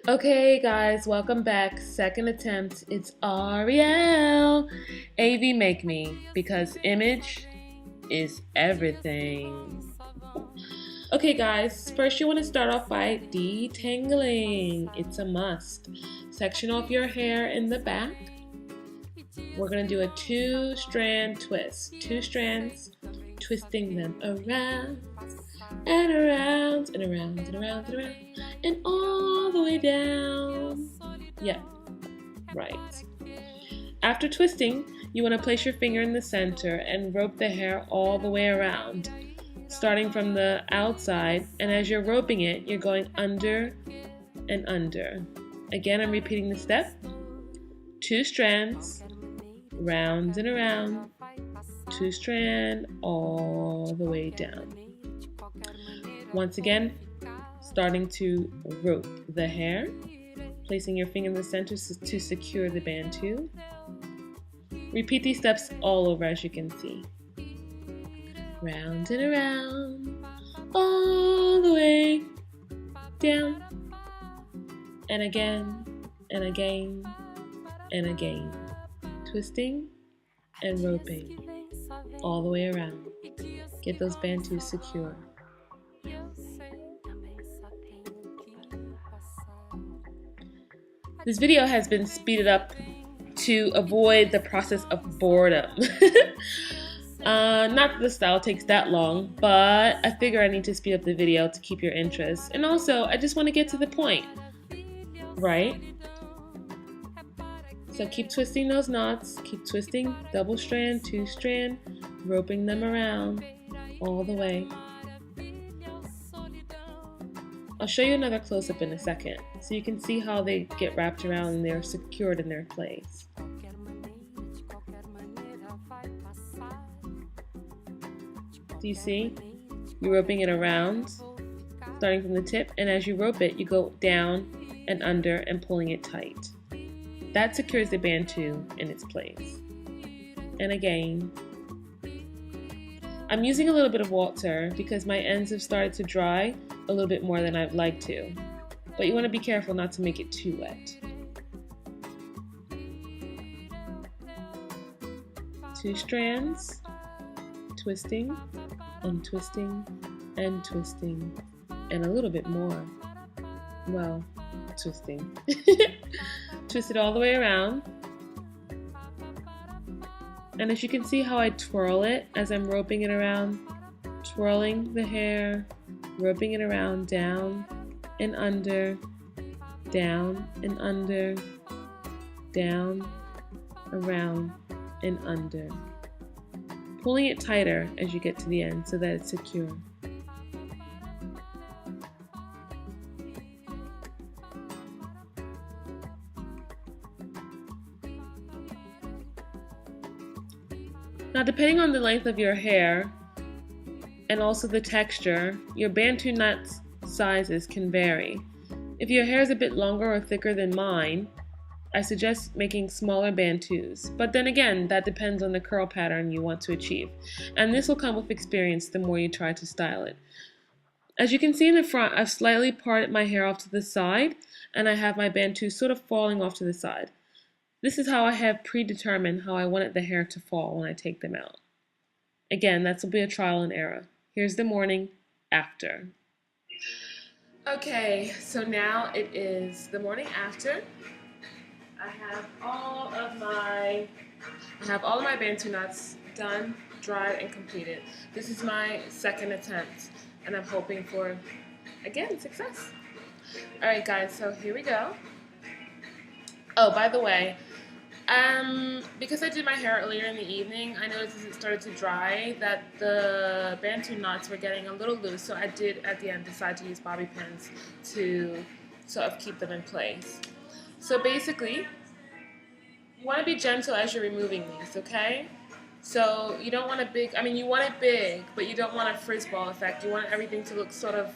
Okay, guys, welcome back. Second attempt. It's Ariel. AV make me because image is everything. Okay, guys, first you want to start off by detangling. It's a must. Section off your hair in the back. We're going to do a 2-strand twist. 2 strands, twisting them around and around and around and around and around and all the way down. Yeah, right. After twisting, you want to place your finger in the center and rope the hair all the way around, starting from the outside, and as you're roping it, you're going under and under. Again, I'm repeating the step. 2 strands, round and around, 2 strand, all the way down. Once again, starting to rope the hair, placing your finger in the center to secure the Bantu. Repeat these steps all over as you can see. Round and around, all the way down, and again, and again, and again. Twisting and roping all the way around. Get those Bantus secure. This video has been speeded up to avoid the process of boredom. Not that the style takes that long, but I figure I need to speed up the video to keep your interest. And also, I just want to get to the point, right? So keep twisting those knots, keep twisting, double strand, 2 strand, roping them around all the way. I'll show you another close-up in a second, so you can see how they get wrapped around and they're secured in their place. Do you see? You're roping it around, starting from the tip, and as you rope it, you go down and under and pulling it tight. That secures the Bantu in its place. And again, I'm using a little bit of water because my ends have started to dry a little bit more than I'd like to. But you want to be careful not to make it too wet. 2 strands, twisting, untwisting, and twisting, and a little bit more. Well, twisting. Twist it all the way around. And as you can see how I twirl it as I'm roping it around, twirling the hair, roping it around, down and under, down and under, down, around and under. Pulling it tighter as you get to the end so that it's secure. Now, depending on the length of your hair and also the texture, your Bantu knot sizes can vary. If your hair is a bit longer or thicker than mine, I suggest making smaller Bantus. But then again, that depends on the curl pattern you want to achieve. And this will come with experience the more you try to style it. As you can see in the front, I've slightly parted my hair off to the side, and I have my Bantu sort of falling off to the side. This is how I have predetermined how I wanted the hair to fall when I take them out. Again, that will be a trial and error. Here's the morning after. Okay, so now it is the morning after. I have all of my Bantu knots done, dried, and completed. This is my second attempt, and I'm hoping for, again, success. All right, guys, so here we go. Oh, by the way, because I did my hair earlier in the evening, I noticed as it started to dry that the Bantu knots were getting a little loose, so I did at the end decide to use bobby pins to sort of keep them in place. So basically, you want to be gentle as you're removing these, okay? So you don't want a big, you want it big, but you don't want a frizz ball effect. You want everything to look sort of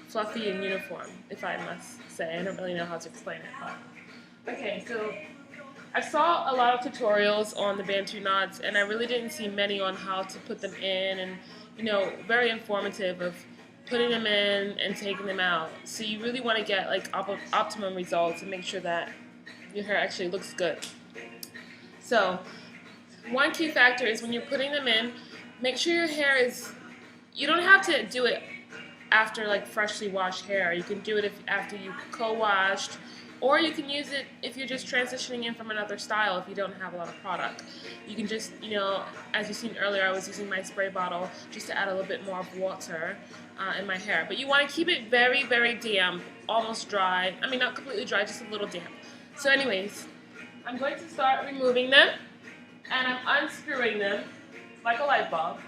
fluffy and uniform, if I must say. I don't really know how to explain it, but okay, so I saw a lot of tutorials on the Bantu knots, and I really didn't see many on how to put them in, and very informative of putting them in and taking them out. So you really want to get like optimum results and make sure that your hair actually looks good. So one key factor is when you're putting them in, make sure your hair is, you don't have to do it after like freshly washed hair. You can do it after you co-washed, or you can use it if you're just transitioning in from another style if you don't have a lot of product. You can just, as you've seen earlier, I was using my spray bottle just to add a little bit more of water in my hair. But you want to keep it very, very damp, almost dry. I mean, not completely dry, just a little damp. So anyways, I'm going to start removing them, and I'm unscrewing them like a light bulb.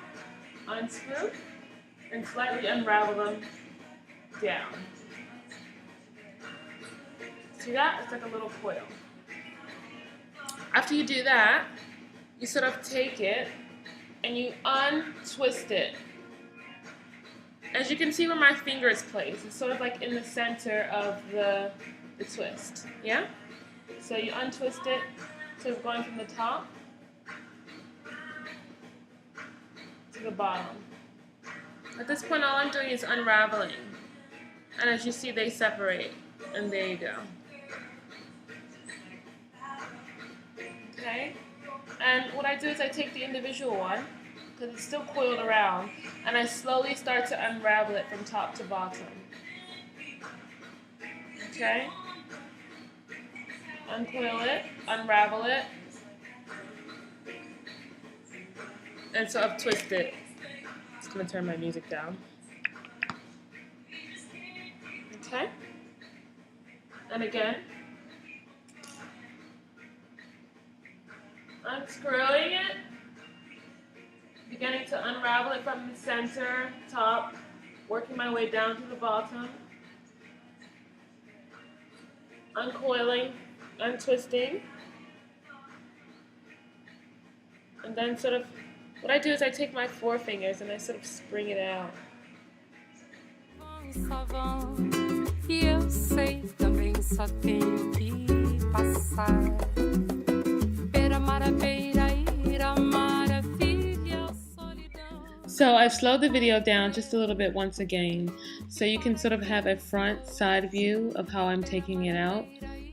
Unscrew and slightly unravel them down. See that? It's like a little coil. After you do that, you sort of take it and you untwist it. As you can see where my finger is placed, it's sort of like in the center of the twist. Yeah? So you untwist it, sort of going from the top to the bottom. At this point, all I'm doing is unraveling. And as you see, they separate. And there you go. Okay? And what I do is I take the individual one, because it's still coiled around, and I slowly start to unravel it from top to bottom. Okay? Uncoil it, unravel it, and sort of twist it. I'm going to turn my music down. Okay? And again, unscrewing it, beginning to unravel it from the center, top, working my way down to the bottom, uncoiling, untwisting, and then sort of, what I do is I take my forefingers and I sort of spring it out. So I've slowed the video down just a little bit once again, so you can sort of have a front side view of how I'm taking it out,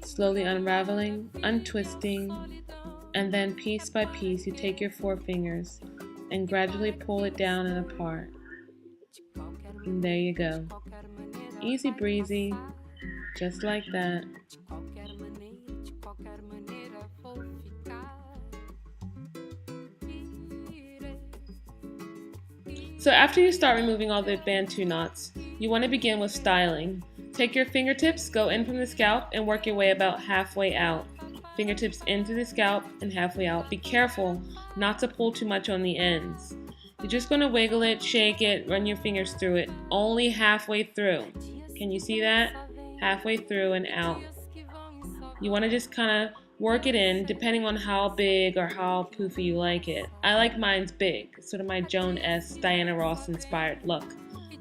slowly unraveling, untwisting, and then piece by piece you take your forefingers and gradually pull it down and apart. And there you go. Easy breezy, just like that. So after you start removing all the Bantu knots, you want to begin with styling. Take your fingertips, go in from the scalp, and work your way about halfway out. Fingertips into the scalp and halfway out. Be careful not to pull too much on the ends. You're just going to wiggle it, shake it, run your fingers through it, only halfway through. Can you see that? Halfway through and out. You want to just kind of work it in depending on how big or how poofy you like it. I like mine's big, sort of my Joan S. Diana Ross inspired look,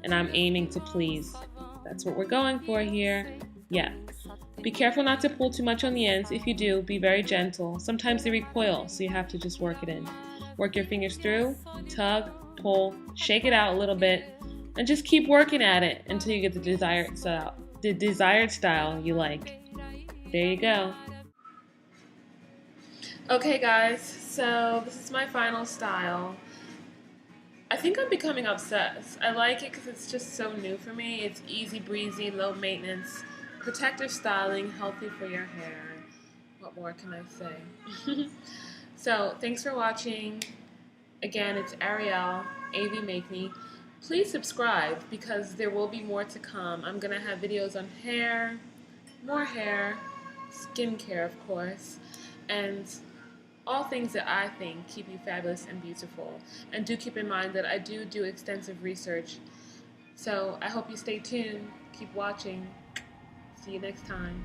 and I'm aiming to please. That's what we're going for here. Yeah. Be careful not to pull too much on the ends. If you do, be very gentle. Sometimes they recoil, so you have to just work it in. Work your fingers through, tug, pull, shake it out a little bit, and just keep working at it until you get the desired style you like. There you go. Okay guys, so this is my final style. I think I'm becoming obsessed. I like it because it's just so new for me. It's easy breezy, low maintenance, protective styling, healthy for your hair. What more can I say? So thanks for watching. Again, it's Ariel, AV Make Me. Please subscribe because there will be more to come. I'm going to have videos on hair, more hair, skincare of course, and all things that I think keep you fabulous and beautiful. And do keep in mind that I do extensive research. So I hope you stay tuned, keep watching. See you next time.